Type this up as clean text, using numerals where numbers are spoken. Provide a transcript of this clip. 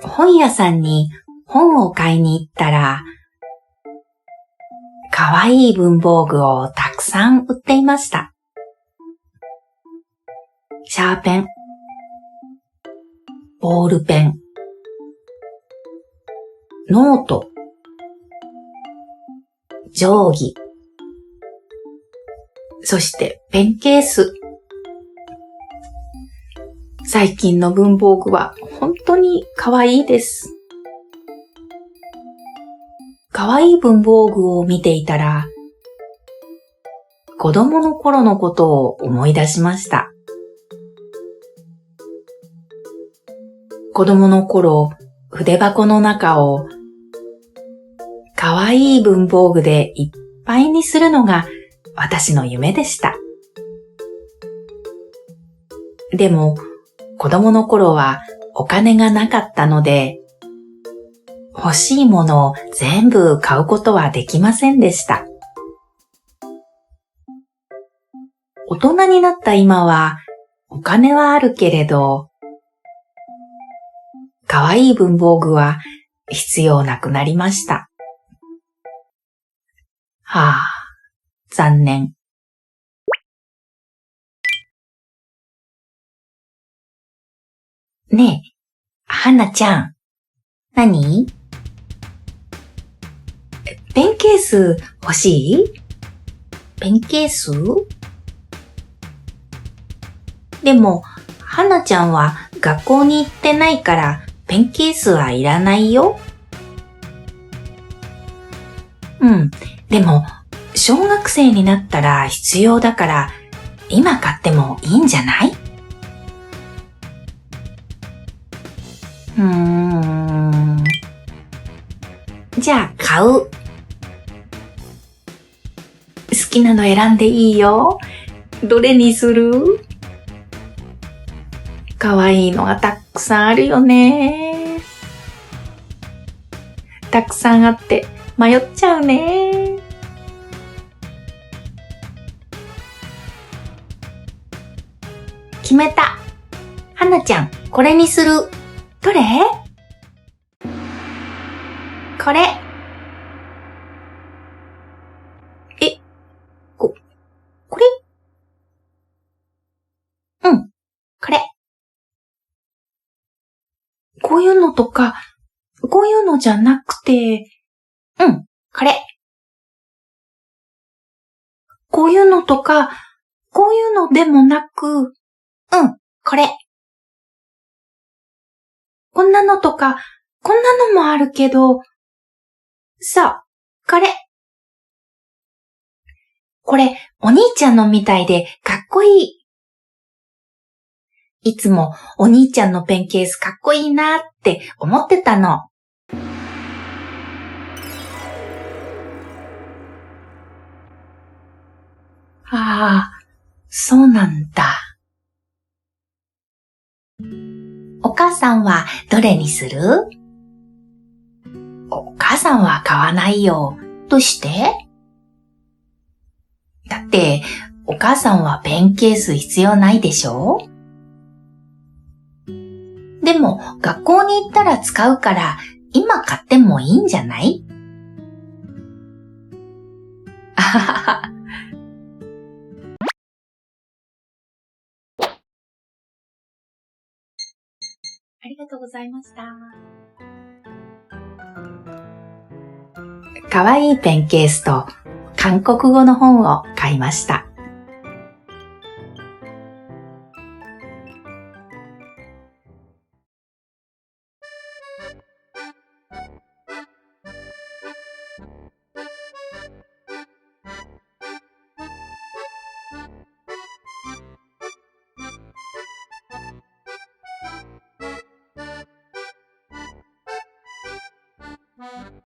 本屋さんに本を買いに行ったら、かわいい文房具をたくさん売っていました。シャーペン、ボールペン、ノート、定規、そしてペンケース。最近の文房具は本当にかわいいです。かわいい文房具を見ていたら、子供の頃のことを思い出しました。子供の頃、筆箱の中をかわいい文房具でいっぱいにするのが私の夢でした。でも、子供の頃はお金がなかったので、欲しいものを全部買うことはできませんでした。大人になった今はお金はあるけれど、かわいい文房具は必要なくなりました。はあ、残念。ねえ、はなちゃん。何？ペンケース欲しい？ペンケース？でも、はなちゃんは学校に行ってないからペンケースはいらないよ。でも、小学生になったら必要だから今買ってもいいんじゃない？じゃあ買う。好きなの選んでいいよ。どれにする？かわいいのがたくさんあるよね。たくさんあって迷っちゃうね。決めた。はなちゃん、これにする。どれ？これ。これ？これ。こういうのとか、こういうのじゃなくて、これ。こういうのとか、こういうのでもなく、これ。こんなのとか、こんなのもあるけど、そう、これ。これ、お兄ちゃんのみたいでかっこいい。いつもお兄ちゃんのペンケースかっこいいなって思ってたの。ああ、そうなんだ。お母さんはどれにする？お母さんは買わないよ。どうして？だって、お母さんはペンケース必要ないでしょ？でも、学校に行ったら使うから、今買ってもいいんじゃない？あはは。ありがとうございました。かわいいペンケースと韓国語の本を買いました。